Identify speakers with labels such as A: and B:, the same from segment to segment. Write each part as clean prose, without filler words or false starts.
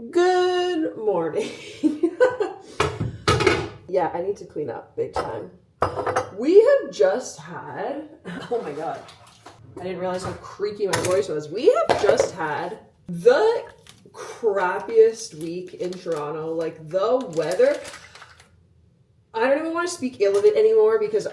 A: Good morning. Yeah, I need to clean up big time. We have just had, oh my God, I didn't realize how creaky my voice was. We have just had the crappiest week in Toronto. Like the weather, I don't even want to speak ill of it anymore because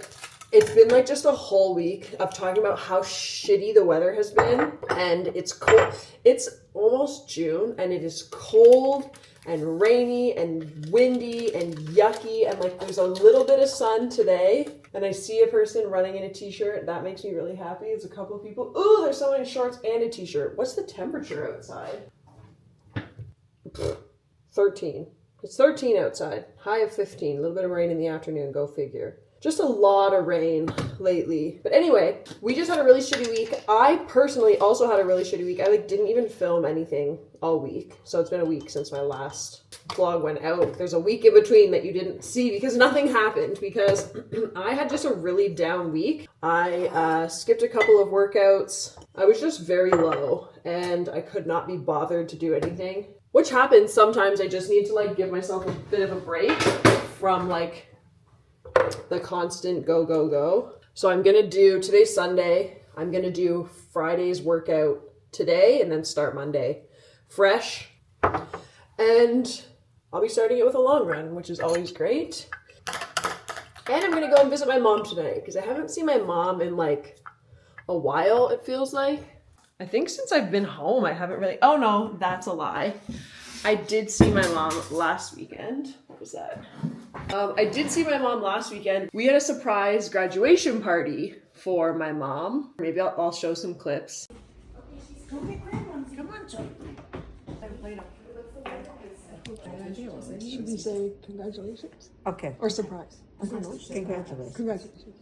A: it's been like just a whole week of talking about how shitty the weather has been, and it's cold. It's almost June and it is cold and rainy and windy and yucky, and like there's a little bit of sun today and I see a person running in a t-shirt. That makes me really happy. It's a couple of people. Ooh, there's someone in shorts and a t-shirt. What's the temperature outside? 13. It's 13 outside. High of 15. A little bit of rain in the afternoon. Go figure. Just a lot of rain lately. But anyway, we just had a really shitty week. I personally also had a really shitty week. I didn't even film anything all week. So it's been a week since my last vlog went out. There's a week in between that you didn't see because nothing happened, because I had just a really down week. I skipped a couple of workouts. I was just very low and I could not be bothered to do anything. Which happens sometimes. I just need to give myself a bit of a break from the constant go, go, go. So I'm gonna do, today's Sunday, I'm gonna do Friday's workout today and then start Monday fresh. And I'll be starting it with a long run, which is always great. And I'm gonna go and visit my mom tonight because I haven't seen my mom in a while, it feels like. I think since I've been home, I haven't really, oh no, that's a lie. I did see my mom last weekend. What was that? I did see my mom last weekend. We had a surprise graduation party for my mom. Maybe I'll show some clips.
B: Come on, Joe.
A: Should we say congratulations?
B: Okay.
A: Or surprise? I don't know.
B: Congratulations.
A: Congratulations.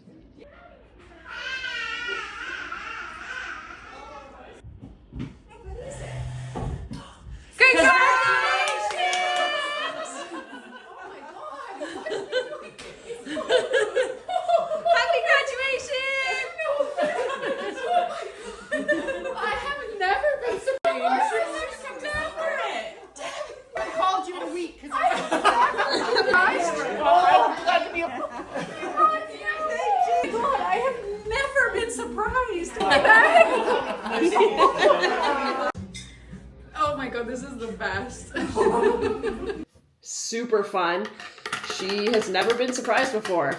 C: Oh my God, this is the best.
A: Super fun. She has never been surprised before.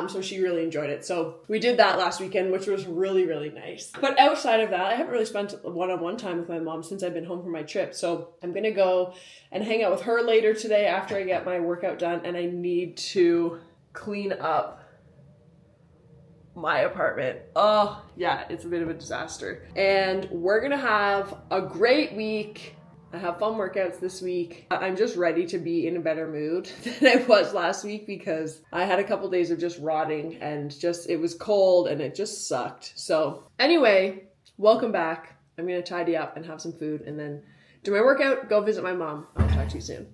A: So she really enjoyed it. So we did that last weekend, which was really, really nice. But outside of that, I haven't really spent one-on-one time with my mom since I've been home from my trip. So I'm going to go and hang out with her later today after I get my workout done. And I need to clean up my apartment. Oh, yeah, it's a bit of a disaster. And we're going to have a great week. I have fun workouts this week. I'm just ready to be in a better mood than I was last week because I had a couple days of just rotting and it was cold and it just sucked. So anyway, welcome back. I'm gonna tidy up and have some food and then do my workout, go visit my mom. I'll talk to you soon.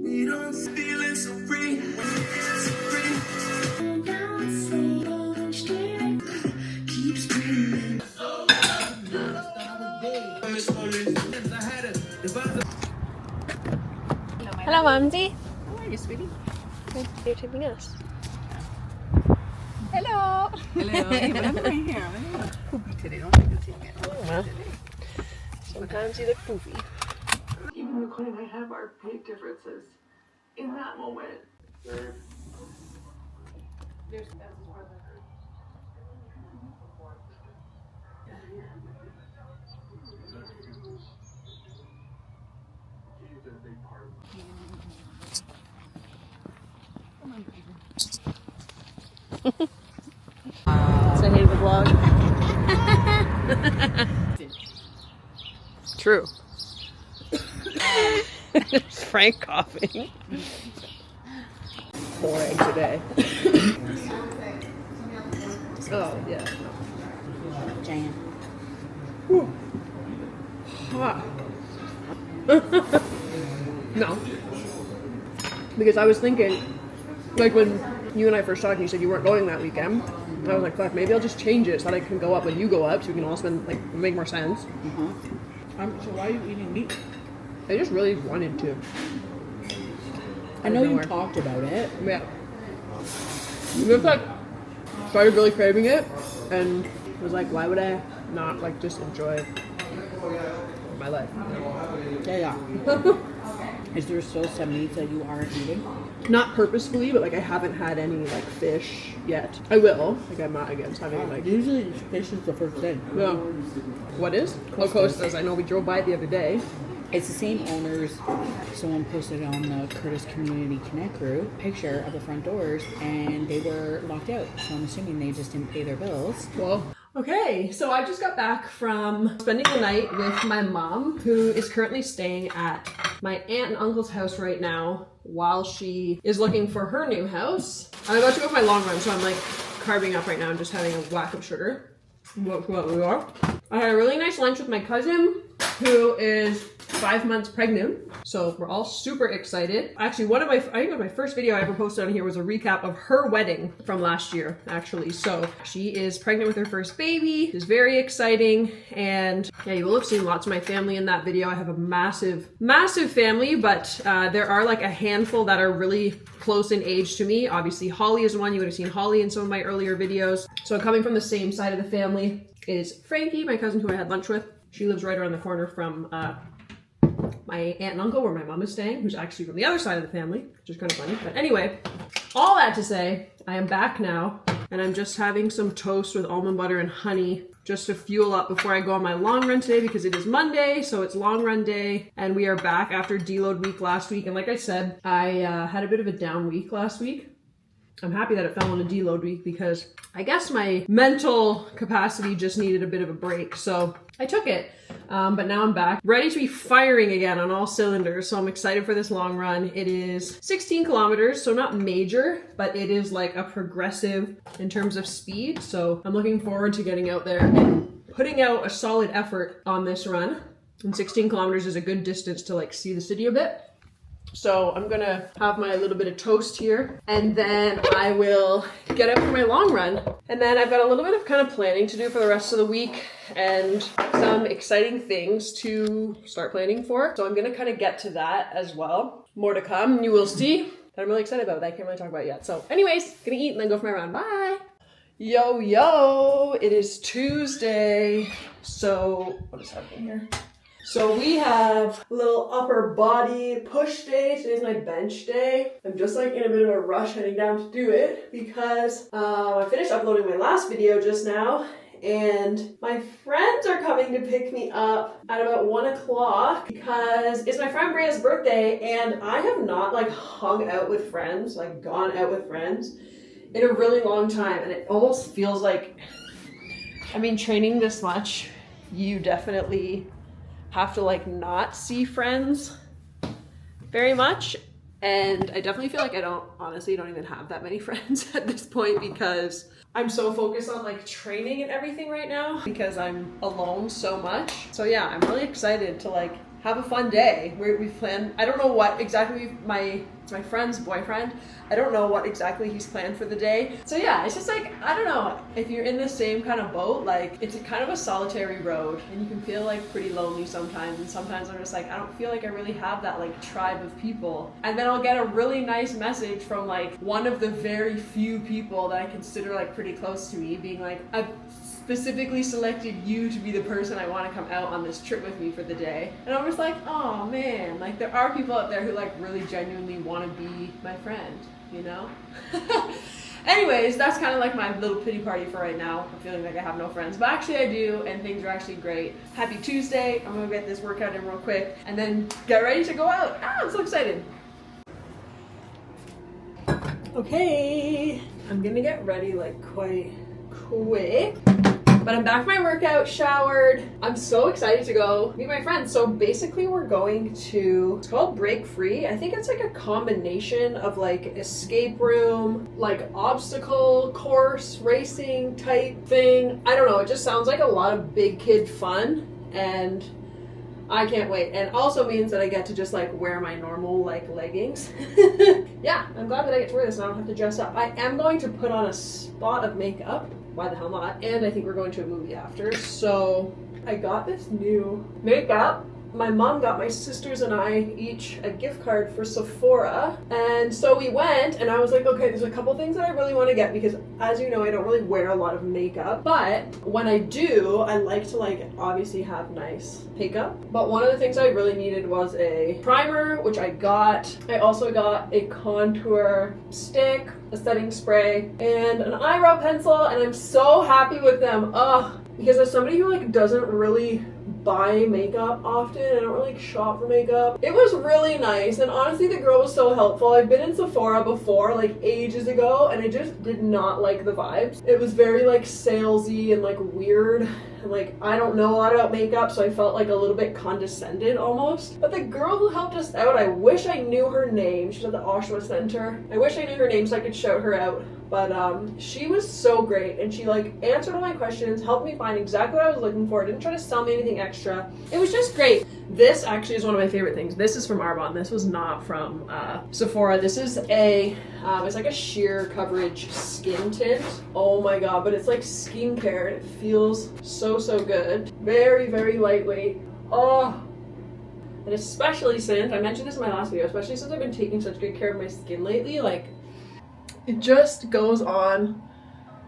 A: We don't feel it so free. Hello, Mumsy.
C: How are you, sweetie?
A: You're taping us.
C: Hello. Hello. Hey, but I'm right here. I'm poopy today. Don't make it take it.
A: Oh, well. Sometimes you look poopy. Even though Connie and I have our big differences in that moment. Say hey to the vlog. True. There's Frank coughing. 4 eggs a day. Oh, yeah.
B: Jan.
A: Whew. Hot. No. Because I was thinking, when you and I first talked, you said you weren't going that weekend. I was like, fuck, maybe I'll just change it so that I can go up when you go up, so we can all spend, like, make more sense.
C: So why are you eating meat?
A: I just really wanted to.
C: I know you talked about it.
A: Yeah. Just like started really craving it and was like, why would I not like just enjoy my life?
C: Yeah. Is there still some meats that you aren't eating?
A: Not purposefully, but like I haven't had any like fish yet. I will. Like I'm not against having like.
C: Usually fish is the first thing.
A: Yeah. What is? Oh, Costa's. I know we drove by the other day.
C: It's the same owners. Someone posted on the Curtis Community Connect group a picture of the front doors, and they were locked out. So I'm assuming they just didn't pay their bills.
A: Well, okay. So I just got back from spending the night with my mom, who is currently staying at my aunt and uncle's house right now while she is looking for her new house. I'm about to go for my long run, so I'm like carving up right now and just having a whack of sugar. What we are. I had a really nice lunch with my cousin, who is 5 months pregnant. So we're all super excited. Actually, I think it was my first video I ever posted on here was a recap of her wedding from last year, actually. So she is pregnant with her first baby. It's very exciting. And yeah, you will have seen lots of my family in that video. I have a massive, massive family, but there are like a handful that are really close in age to me. Obviously, Holly is one. You would have seen Holly in some of my earlier videos. So coming from the same side of the family is Frankie, my cousin who I had lunch with. She lives right around the corner from my aunt and uncle, where my mom is staying, who's actually from the other side of the family, which is kind of funny. But anyway, all that to say, I am back now, and I'm just having some toast with almond butter and honey just to fuel up before I go on my long run today, because it is Monday, so it's long run day, and we are back after deload week last week. And like I said, I had a bit of a down week last week. I'm happy that it fell on a deload week because I guess my mental capacity just needed a bit of a break. So I took it, but now I'm back, ready to be firing again on all cylinders. So I'm excited for this long run. It is 16 kilometers, so not major, but it is like a progressive in terms of speed. So I'm looking forward to getting out there and putting out a solid effort on this run. And 16 kilometers is a good distance to like see the city a bit. So I'm gonna have my little bit of toast here, and then I will get up for my long run. And then I've got a little bit of kind of planning to do for the rest of the week and some exciting things to start planning for. So I'm gonna kind of get to that as well. More to come, you will see, that I'm really excited about, that I can't really talk about yet. So anyways, gonna eat and then go for my run. Bye! Yo, it is Tuesday. So what is happening here? So we have a little upper body push day. Today's my bench day. I'm just like in a bit of a rush heading down to do it because I finished uploading my last video just now, and my friends are coming to pick me up at about 1 o'clock because it's my friend Bria's birthday, and I have not like hung out with friends, like gone out with friends in a really long time. And it almost feels like, I mean, training this much, you definitely have to like not see friends very much. And I definitely feel like I don't even have that many friends at this point because I'm so focused on like training and everything right now because I'm alone so much. So yeah, I'm really excited to like have a fun day. We've planned, I don't know what exactly, it's my friend's boyfriend. I don't know what exactly he's planned for the day. So yeah, it's just like, I don't know, if you're in the same kind of boat, like it's kind of a solitary road and you can feel like pretty lonely sometimes. And sometimes I'm just like, I don't feel like I really have that like tribe of people. And then I'll get a really nice message from like one of the very few people that I consider like pretty close to me being like, I've specifically selected you to be the person I want to come out on this trip with me for the day. And I'm just like, oh man, like there are people out there who like really genuinely want to be my friend, you know? Anyways, that's kind of like my little pity party for right now. I'm feeling like I have no friends, but actually I do, and things are actually great. Happy Tuesday. I'm gonna get this workout in real quick and then get ready to go out. I'm so excited. Okay, I'm gonna get ready like quite quick. But I'm back from my workout, showered. I'm so excited to go meet my friends. So basically we're going to, it's called Break Free. I think it's like a combination of like escape room, like obstacle course, racing type thing. I don't know, it just sounds like a lot of big kid fun. And I can't wait. And also means that I get to just like wear my normal like leggings. Yeah, I'm glad that I get to wear this and I don't have to dress up. I am going to put on a spot of makeup. Why the hell not? And I think we're going to a movie after. So I got this new makeup. My mom got my sisters and I each a gift card for Sephora. And so we went and I was like, okay, there's a couple things that I really want to get because as you know, I don't really wear a lot of makeup. But when I do, I like to like obviously have nice makeup. But one of the things I really needed was a primer, which I got. I also got a contour stick, a setting spray, and an eyebrow pencil, and I'm so happy with them. Because as somebody who like doesn't really buy makeup often, I don't really shop for makeup, it was really nice. And honestly, the girl was so helpful. I've been in Sephora before, like ages ago, and I just did not like the vibes. It was very like salesy and like weird, and like I don't know a lot about makeup, so I felt like a little bit condescended almost. But the girl who helped us out, I wish I knew her name. She's at the Oshawa Center. I wish I knew her name so I could shout her out. But she was so great, and she like answered all my questions, helped me find exactly what I was looking for, didn't try to sell me anything extra. It was just great. This actually is one of my favorite things. This is from Arbonne. This was not from Sephora. This is a, it's like a sheer coverage skin tint. Oh my god, but it's like skincare and it feels so, so good. Very, very lightweight. Oh. And especially since, I mentioned this in my last video, especially since I've been taking such good care of my skin lately, like, it just goes on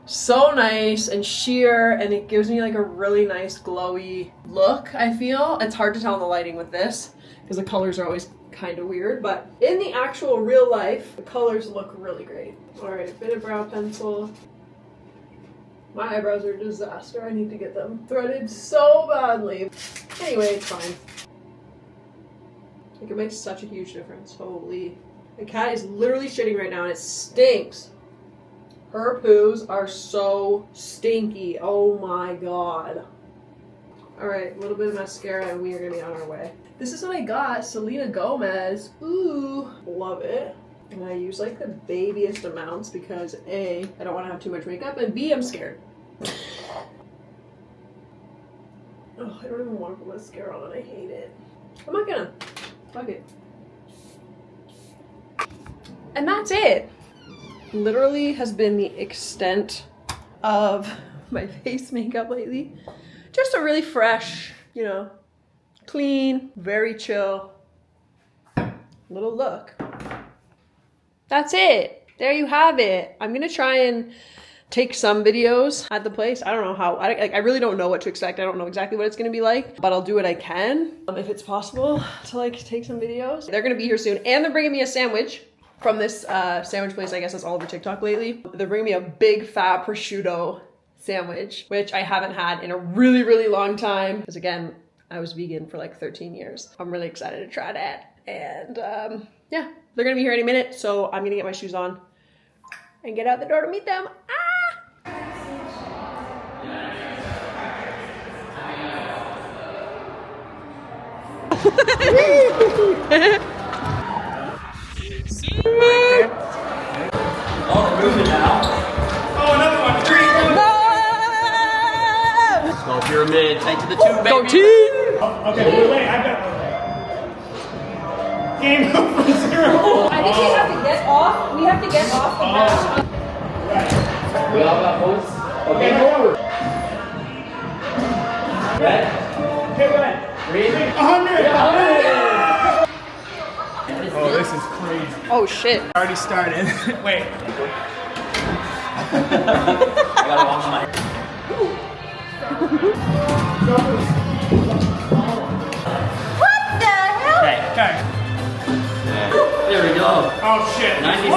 A: so nice and sheer, and it gives me like a really nice glowy look, I feel. It's hard to tell in the lighting with this because the colors are always kind of weird, but in the actual real life, the colors look really great. Alright, bit of brow pencil. My eyebrows are a disaster. I need to get them threaded so badly. Anyway, it's fine. Like, it makes such a huge difference. Holy. The cat is literally shitting right now and it stinks. Her poos are so stinky. Oh my god. Alright, a little bit of mascara and we are gonna be on our way. This is what I got. Selena Gomez. Ooh. Love it. And I use like the babiest amounts because A, I don't want to have too much makeup, and B, I'm scared. Oh, I don't even want to put mascara on. I hate it. I'm not gonna. Fuck it. And that's it. Literally has been the extent of my face makeup lately. Just a really fresh, you know, clean, very chill little look. That's it. There you have it. I'm gonna try and take some videos at the place. I don't know how, I really don't know what to expect. I don't know exactly what it's gonna be like, but I'll do what I can if it's possible to like take some videos. They're gonna be here soon, and they're bringing me a sandwich from this sandwich place. I guess that's all over TikTok lately. They're bringing me a big fat prosciutto sandwich, which I haven't had in a really, really long time. Because again, I was vegan for like 13 years. I'm really excited to try that. And yeah, they're gonna be here any minute, so I'm gonna get my shoes on and get out the door to meet them.
D: Oh, moving now. Oh, another one. 3, 2.
E: Let's go pyramid. Take to the 2, baby.
A: Go team!
D: Oh, okay, wait, I've got. Game over 0.
A: I think we have to get off. We have to get off the mat.
D: Right.
E: We all got points? Okay.
D: Forward.
E: Red.
D: Okay, red.
E: Green.
D: 100. Oh, this is crazy.
A: Oh shit.
D: Already started. Wait.
E: I gotta watch my.
B: What the hell?
E: Okay.
D: Okay.
E: There we go.
D: Oh shit.
E: 96.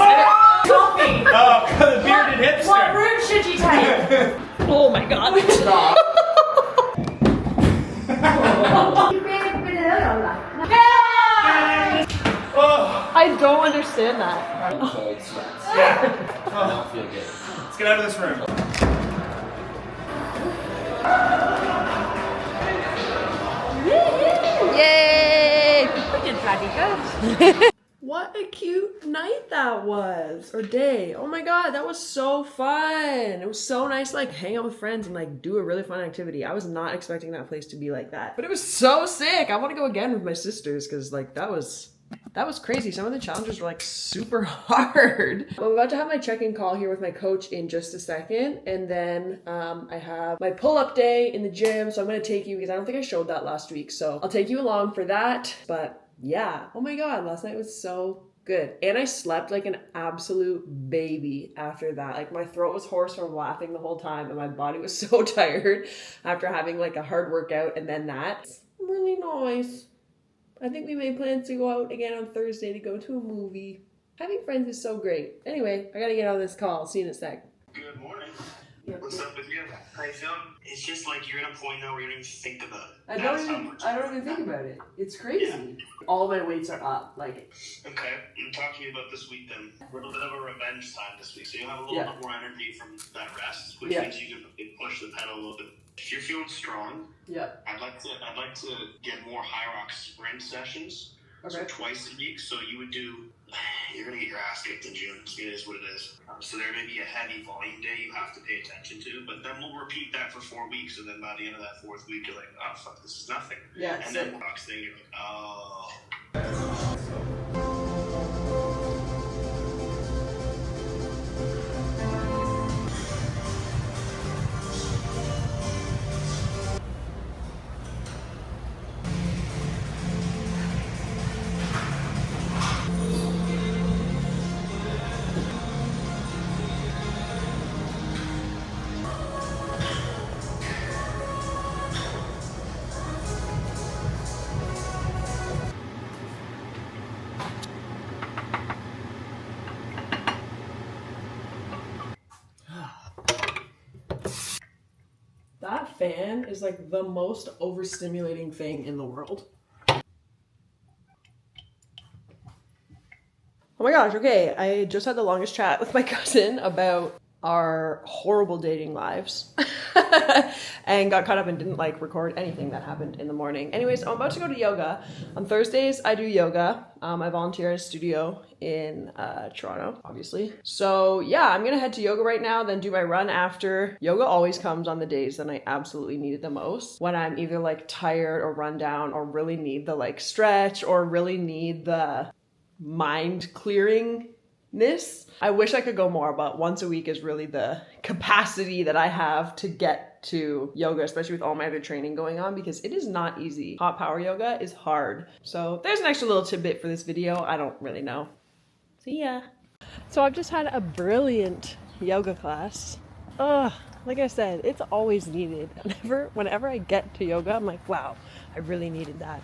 B: Coffee.
D: Oh, the bearded hipster.
B: What room should you take?
A: Oh my god.
D: Stop. Oh.
A: I don't understand that.
E: Cold sweats.
D: Yeah.
E: I don't feel good.
D: Let's get out of this room.
A: Yay!
B: We did bloody good.
A: What a cute night that that was, or day. Oh my god, that was so fun. It was so nice to like hang out with friends and like do a really fun activity. I was not expecting that place to be like that, but it was so sick. I want to go again with my sisters because like that was crazy. Some of the challenges were like super hard. I'm about to have my check-in call here with my coach in just a second. And then I have my pull-up day in the gym. So I'm going to take you, because I don't think I showed that last week. So I'll take you along for that. But yeah, oh my God, last night was so good. And I slept like an absolute baby after that. Like my throat was hoarse from laughing the whole time. And my body was so tired after having like a hard workout. And then that. It's really nice. I think we made plans to go out again on Thursday to go to a movie. Having friends is so great. Anyway, I gotta get on this call. See you in a sec.
F: Good morning. What's up with you? How you feeling? It's just like you're at a point now where you don't even think about it.
A: I don't even think about it. It's crazy. Yeah. All my weights are up. Like.
F: Okay, I'm talking to you about this week then. A little bit of a revenge time this week, so you'll have a little bit more energy from that rest, which means you can push the pedal a little bit. If you're feeling strong, I'd like to get more high rock sprint sessions. Okay. So twice a week. So you're gonna get your ass kicked in June. It is what it is. So there may be a heavy volume day you have to pay attention to, but then we'll repeat that for 4 weeks, and then by the end of that 4th week, you're like, oh fuck, this is nothing. Yeah. And then the next thing you're like, oh.
A: That fan is like the most overstimulating thing in the world. Oh my gosh, okay, I just had the longest chat with my cousin about our horrible dating lives and got caught up and didn't like record anything that happened in the morning. Anyways, I'm about to go to yoga. On Thursdays, I do yoga. I volunteer at a studio in Toronto, obviously. So yeah, I'm gonna head to yoga right now, then do my run after. Yoga always comes on the days that I absolutely need it the most. When I'm either like tired or run down or really need the like stretch or really need the mind clearingness. I wish I could go more, but once a week is really the capacity that I have to get to yoga, especially with all my other training going on, because it is not easy. Hot power yoga is hard. So there's an extra little tidbit for this video. I don't really know. See ya. So I've just had a brilliant yoga class. Like I said, it's always needed. Whenever I get to yoga, I'm like, wow, I really needed that.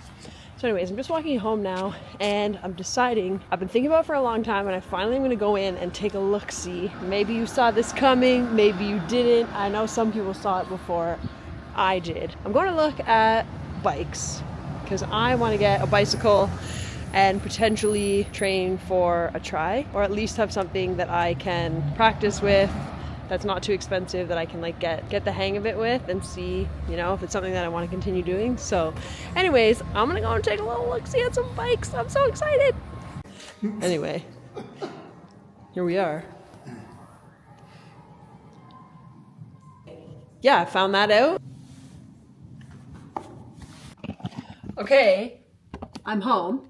A: So anyways, I'm just walking home now and I'm deciding, I've been thinking about it for a long time, and I finally am going to go in and take a look-see. Maybe you saw this coming, maybe you didn't. I know some people saw it before I did. I'm going to look at bikes because I want to get a bicycle and potentially train for a tri, or at least have something that I can practice with that's not too expensive, that I can like get the hang of it with and see, you know, if it's something that I want to continue doing. So anyways, I'm gonna go and take a little look, see at some bikes. I'm so excited. Anyway, here we are. Yeah, I found that out. Okay, I'm home.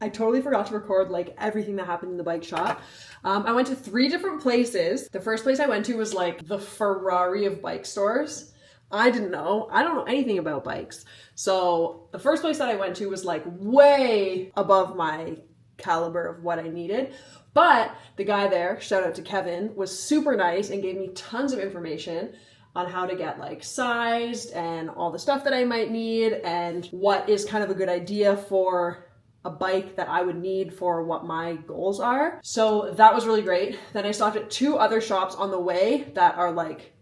A: I totally forgot to record like everything that happened in the bike shop. I went to 3 different places. The first place I went to was like the Ferrari of bike stores. I don't know anything about bikes. So the first place that I went to was like way above my caliber of what I needed. But the guy there, shout out to Kevin, was super nice and gave me tons of information on how to get like sized and all the stuff that I might need and what is kind of a good idea for a bike that I would need for what my goals are. So that was really great. Then I stopped at 2 other shops on the way that are like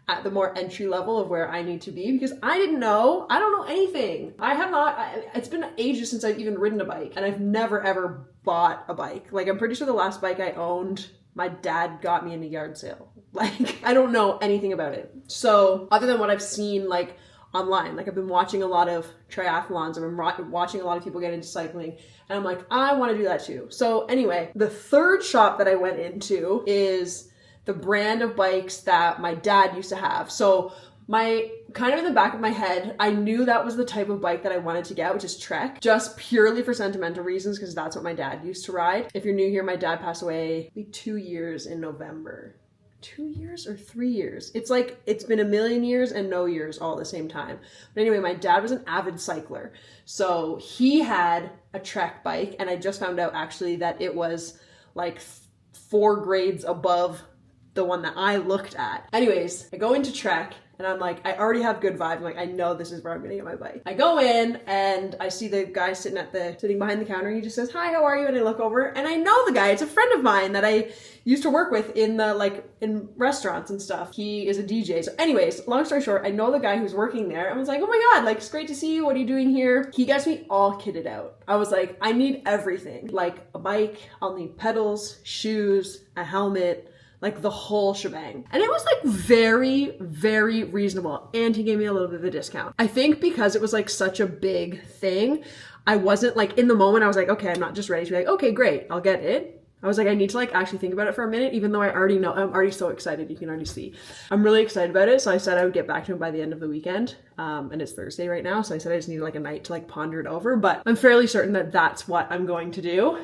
A: at the more entry level of where I need to be, because I don't know anything. It's been ages since I've even ridden a bike, and I've never ever bought a bike. Like I'm pretty sure the last bike I owned, my dad got me in a yard sale. Like I don't know anything about it. So other than what I've seen like online. Like I've been watching a lot of triathlons. I've been watching a lot of people get into cycling, and I'm like, I want to do that too. So anyway, the third shop that I went into is the brand of bikes that my dad used to have. So my kind of in the back of my head, I knew that was the type of bike that I wanted to get, which is Trek, just purely for sentimental reasons, because that's what my dad used to ride. If you're new here, my dad passed away maybe 2 years in November. 2 years or 3 years? It's like, it's been a million years and no years all at the same time. But anyway, my dad was an avid cycler. So he had a Trek bike, and I just found out actually that it was like 4 grades above the one that I looked at. Anyways, I go into Trek, and I'm like, I already have good vibes. I'm like, I know this is where I'm gonna get my bike. I go in and I see the guy sitting behind the counter. He just says, hi, how are you? And I look over and I know the guy. It's a friend of mine that I used to work with in in restaurants and stuff. He is a DJ. So anyways, long story short, I know the guy who's working there. I was like, oh my God, like, it's great to see you. What are you doing here? He gets me all kitted out. I was like, I need everything. Like a bike, I'll need pedals, shoes, a helmet, like the whole shebang. And it was like very, very reasonable. And he gave me a little bit of a discount. I think because it was like such a big thing, I wasn't like, in the moment, I was like, okay, I'm not just ready to be like, okay, great, I'll get it. I was like, I need to like actually think about it for a minute, even though I already know, I'm already so excited. You can already see. I'm really excited about it. So I said I would get back to him by the end of the weekend. And it's Thursday right now. So I said I just need like a night to like ponder it over, but I'm fairly certain that that's what I'm going to do.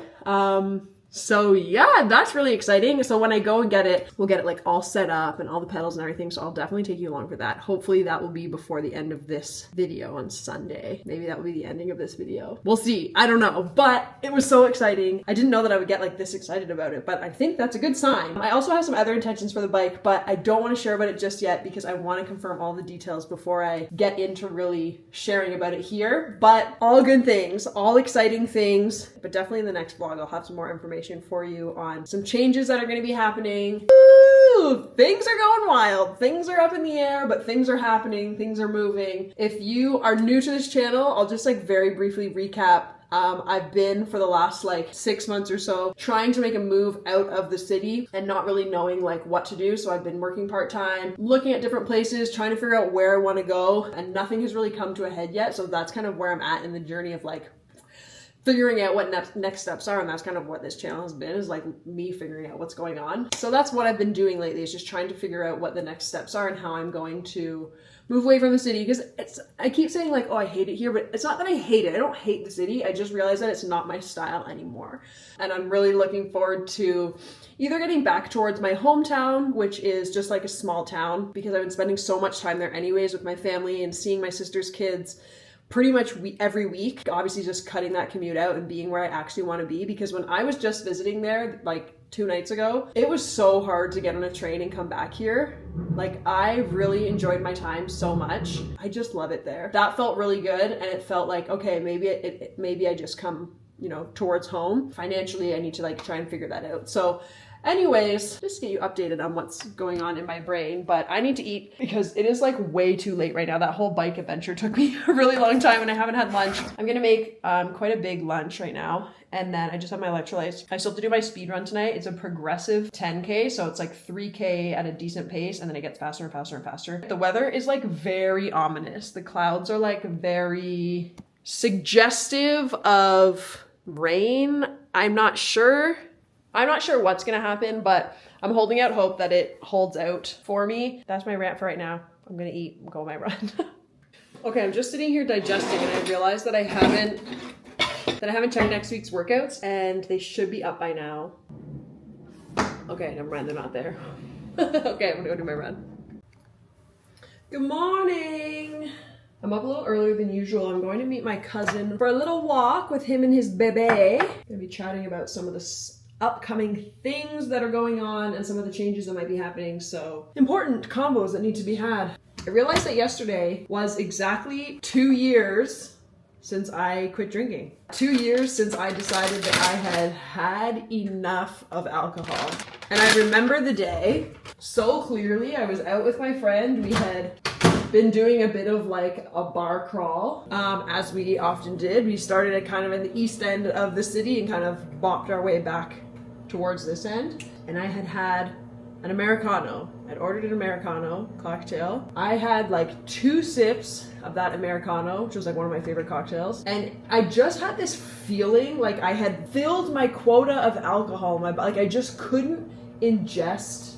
A: So yeah, that's really exciting. So when I go and get it, we'll get it like all set up and all the pedals and everything. So I'll definitely take you along for that. Hopefully that will be before the end of this video on Sunday. Maybe that will be the ending of this video. We'll see. I don't know, but it was so exciting. I didn't know that I would get like this excited about it, but I think that's a good sign. I also have some other intentions for the bike, but I don't want to share about it just yet because I want to confirm all the details before I get into really sharing about it here. But all good things, all exciting things, but definitely in the next vlog, I'll have some more information for you on some changes that are going to be happening. Ooh, things are going wild. Things are up in the air, but things are happening. Things are moving. If you are new to this channel, I'll just like very briefly recap. I've been for the last like 6 months or so trying to make a move out of the city and not really knowing like what to do. So I've been working part-time, looking at different places, trying to figure out where I want to go, and nothing has really come to a head yet. So that's kind of where I'm at in the journey of like figuring out what next steps are, and that's kind of what this channel has been, is like me figuring out what's going on. So that's what I've been doing lately, is just trying to figure out what the next steps are and how I'm going to move away from the city, because I keep saying like, oh, I hate it here, but it's not that I hate it. I don't hate the city. I just realized that it's not my style anymore. And I'm really looking forward to either getting back towards my hometown, which is just like a small town, because I've been spending so much time there anyways with my family and seeing my sister's kids pretty much every week. Obviously just cutting that commute out and being where I actually want to be, because when I was just visiting there like 2 nights ago, it was so hard to get on a train and come back here. Like I really enjoyed my time so much. I just love it there. That felt really good, and it felt like, okay, maybe I just come, you know, towards home. Financially, I need to like try and figure that out. So anyways, just to get you updated on what's going on in my brain, but I need to eat because it is like way too late right now. That whole bike adventure took me a really long time and I haven't had lunch. I'm gonna make quite a big lunch right now, and then I just have my electrolytes. I still have to do my speed run tonight. It's a progressive 10K, so it's like 3K at a decent pace, and then it gets faster and faster and faster. The weather is like very ominous. The clouds are like very suggestive of rain. I'm not sure what's gonna happen, but I'm holding out hope that it holds out for me. That's my rant for right now. I'm gonna eat and go on my run. Okay, I'm just sitting here digesting, and I realized that I haven't checked next week's workouts, and they should be up by now. Okay, never mind, they're not there. Okay, I'm gonna go do my run. Good morning. I'm up a little earlier than usual. I'm going to meet my cousin for a little walk with him and his bebe. I'm gonna be chatting about some of the upcoming things that are going on and some of the changes that might be happening. So important combos that need to be had. I realized that yesterday was exactly 2 years since I quit drinking. 2 years since I decided that I had had enough of alcohol. And I remember the day so clearly. I was out with my friend. We had been doing a bit of like a bar crawl, as we often did. We started at kind of in the east end of the city and kind of bopped our way back towards this end. And I had had an Americano. I'd ordered an Americano cocktail. I had like 2 sips of that Americano, which was like one of my favorite cocktails. And I just had this feeling like I had filled my quota of alcohol in my body. Like I just couldn't ingest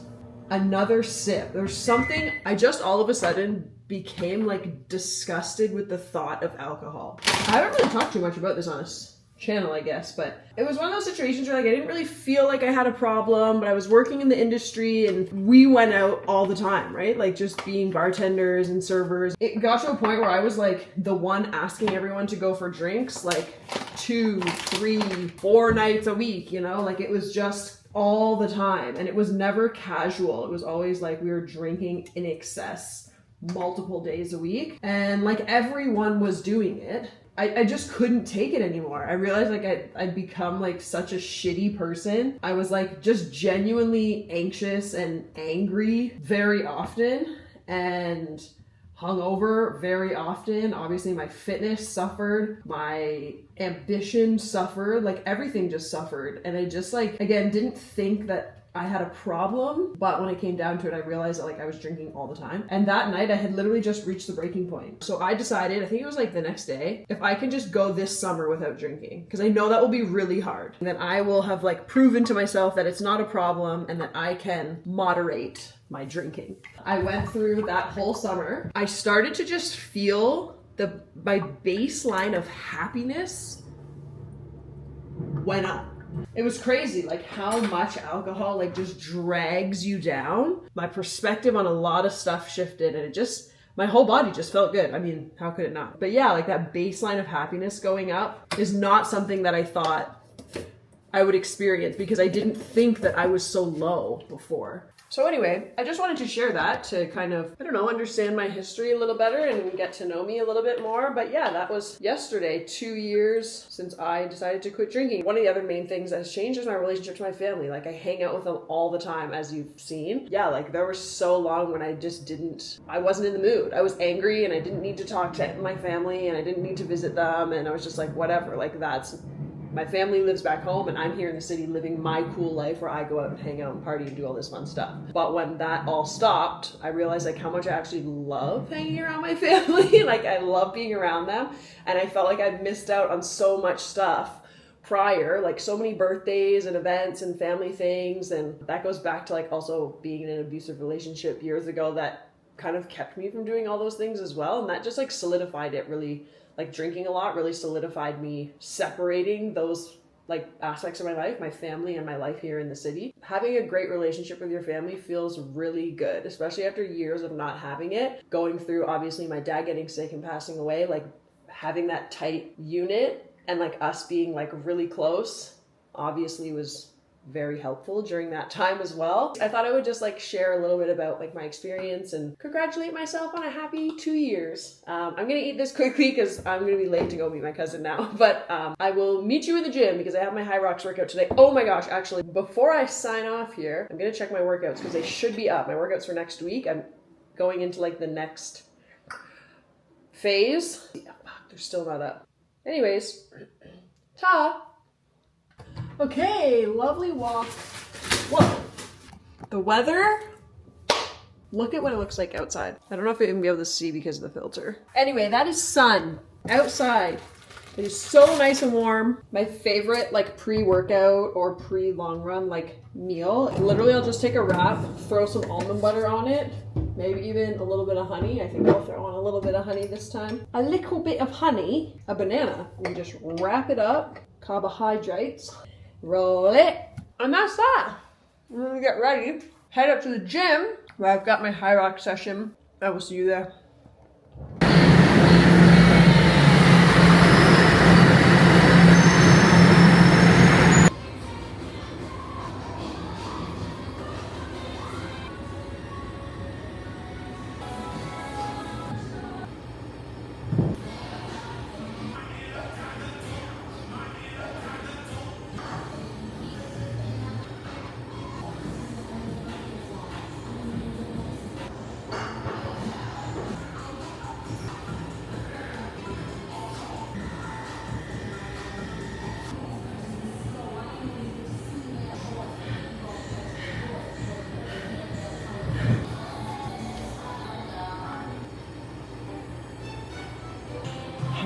A: another sip. There's something, I just all of a sudden became like disgusted with the thought of alcohol. I haven't really talked too much about this on this channel, I guess, but it was one of those situations where like I didn't really feel like I had a problem, but I was working in the industry and we went out all the time, right? Like just being bartenders and servers. It got to a point where I was like the one asking everyone to go for drinks like 2, 3, 4 nights a week, you know? Like it was just all the time, and it was never casual. It was always like we were drinking in excess multiple days a week, and like everyone was doing it. I just couldn't take it anymore. I realized like I'd become like such a shitty person. I was like just genuinely anxious and angry very often, and hungover very often. Obviously my fitness suffered, my ambition suffered, like everything just suffered. And I just like, again, didn't think that I had a problem, but when it came down to it, I realized that like I was drinking all the time. And that night I had literally just reached the breaking point. So I decided, I think it was like the next day, if I can just go this summer without drinking, because I know that will be really hard. And then I will have like proven to myself that it's not a problem and that I can moderate my drinking. I went through that whole summer. I started to just feel my baseline of happiness went up. It was crazy, like how much alcohol like just drags you down. My perspective on a lot of stuff shifted, and it just, my whole body just felt good. I mean, how could it not? But yeah, like that baseline of happiness going up is not something that I thought I would experience, because I didn't think that I was so low before. So anyway, I just wanted to share that to kind of, I don't know, understand my history a little better and get to know me a little bit more. But yeah, that was yesterday, 2 years since I decided to quit drinking. One of the other main things that has changed is my relationship to my family. Like I hang out with them all the time, as you've seen. Yeah, like there was so long when I just I wasn't in the mood. I was angry and I didn't need to talk to my family and I didn't need to visit them. And I was just like, whatever, like my family lives back home and I'm here in the city living my cool life where I go out and hang out and party and do all this fun stuff. But when that all stopped, I realized like how much I actually love hanging around my family. Like I love being around them. And I felt like I'd missed out on so much stuff prior, like so many birthdays and events and family things. And that goes back to like also being in an abusive relationship years ago that kind of kept me from doing all those things as well. And that just like solidified it really. Like drinking a lot really solidified me separating those like aspects of my life, my family and my life here in the city. Having a great relationship with your family feels really good, especially after years of not having it. Going through obviously my dad getting sick and passing away, like having that tight unit and like us being like really close obviously was very helpful during that time as well. I thought I would just like share a little bit about like my experience and congratulate myself on a happy 2 years. I'm gonna eat this quickly because I'm gonna be late to go meet my cousin now, but I will meet you in the gym because I have my High Rocks workout today. Oh my gosh, actually, before I sign off here, I'm gonna check my workouts because they should be up. My workouts for next week. I'm going into like the next phase. Yeah, they're still not up. Anyways, ta! Okay, lovely walk. Whoa. The weather, look at what it looks like outside. I don't know if you'll even be able to see because of the filter. Anyway, that is sun outside. It is so nice and warm. My favorite like pre-workout or pre-long run like meal. Literally, I'll just take a wrap, throw some almond butter on it, maybe even a little bit of honey. I think I'll throw on a little bit of honey this time. A little bit of honey, a banana. We just wrap it up, carbohydrates. Roll it, and that's that. I'm gonna get ready, head up to the gym where I've got my High Rock session. I will see you there.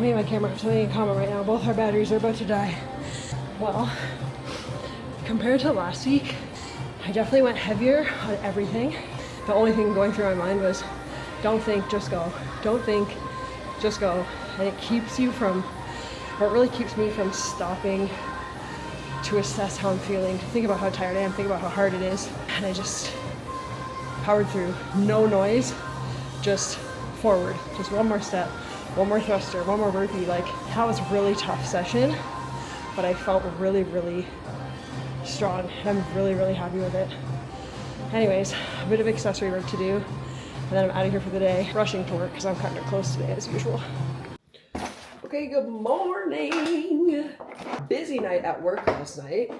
A: me and my camera have something in common right now. Both our batteries are about to die. Well, compared to last week, I definitely went heavier on everything. The only thing going through my mind was, don't think, just go. Don't think, just go. And it keeps you from, or it really keeps me from stopping to assess how I'm feeling, to think about how tired I am, think about how hard it is. And I just powered through. No noise, just forward. Just one more step, one more thruster, one more burpee. Like, that was a really tough session, but I felt really, really strong. I'm really, really happy with it. Anyways, a bit of accessory work to do, and then I'm out of here for the day, rushing to work because I'm kind of close today as usual. Okay, good morning. Busy night at work last night.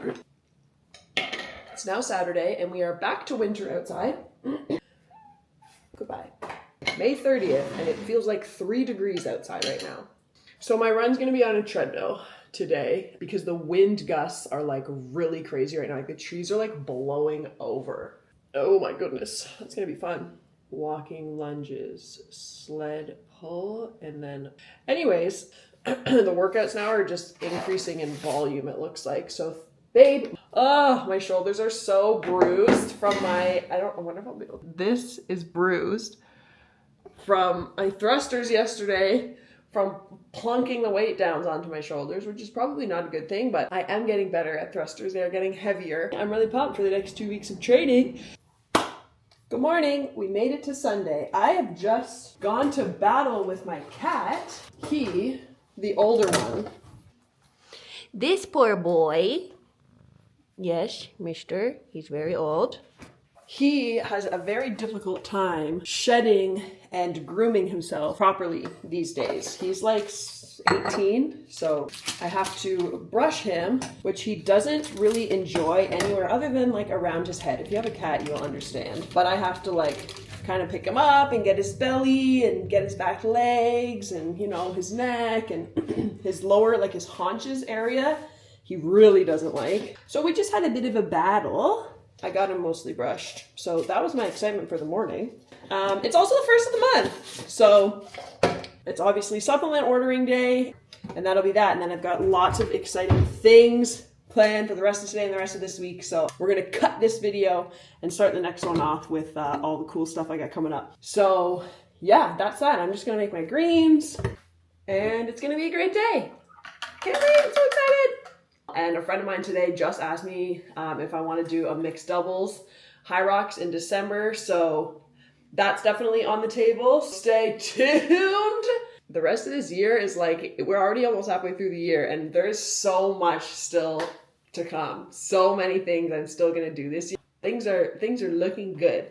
A: It's now Saturday and we are back to winter outside. Goodbye. May 30th and it feels like 3 degrees outside right now. So my run's gonna be on a treadmill today because the wind gusts are like really crazy right now. Like the trees are like blowing over. Oh my goodness, that's gonna be fun. Walking lunges, sled pull, and then anyways, the workouts now are just increasing in volume, it looks like. So babe, oh, my shoulders are so bruised from my, I wonder if I'll be able, this is bruised from my thrusters yesterday, from plunking the weight downs onto my shoulders, which is probably not a good thing, but I am getting better at thrusters. They are getting heavier. I'm really pumped for the next 2 weeks of training. Good morning. We made it to Sunday. I have just gone to battle with my cat. He, the older one. This poor boy. Yes, mister. He's very old. He has a very difficult time shedding and grooming himself properly these days. He's like 18, so I have to brush him, which he doesn't really enjoy anywhere other than like around his head. If you have a cat, you'll understand. But I have to like kind of pick him up and get his belly and get his back legs and, you know, his neck and his lower, like his haunches area. He really doesn't like. So we just had a bit of a battle. I got him mostly brushed. So that was my excitement for the morning. It's also the first of the month. So it's obviously supplement ordering day, and that'll be that. And then I've got lots of exciting things planned for the rest of today and the rest of this week. So we're gonna cut this video and start the next one off with all the cool stuff I got coming up. So yeah, that's that. I'm just gonna make my greens and it's gonna be a great day. Can't wait, I'm so excited. And a friend of mine today just asked me if I want to do a mixed doubles High Rocks in December. So that's definitely on the table. Stay tuned. The rest of this year is like, we're already almost halfway through the year and there's so much still to come. So many things I'm still going to do this year. Things are looking good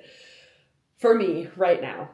A: for me right now.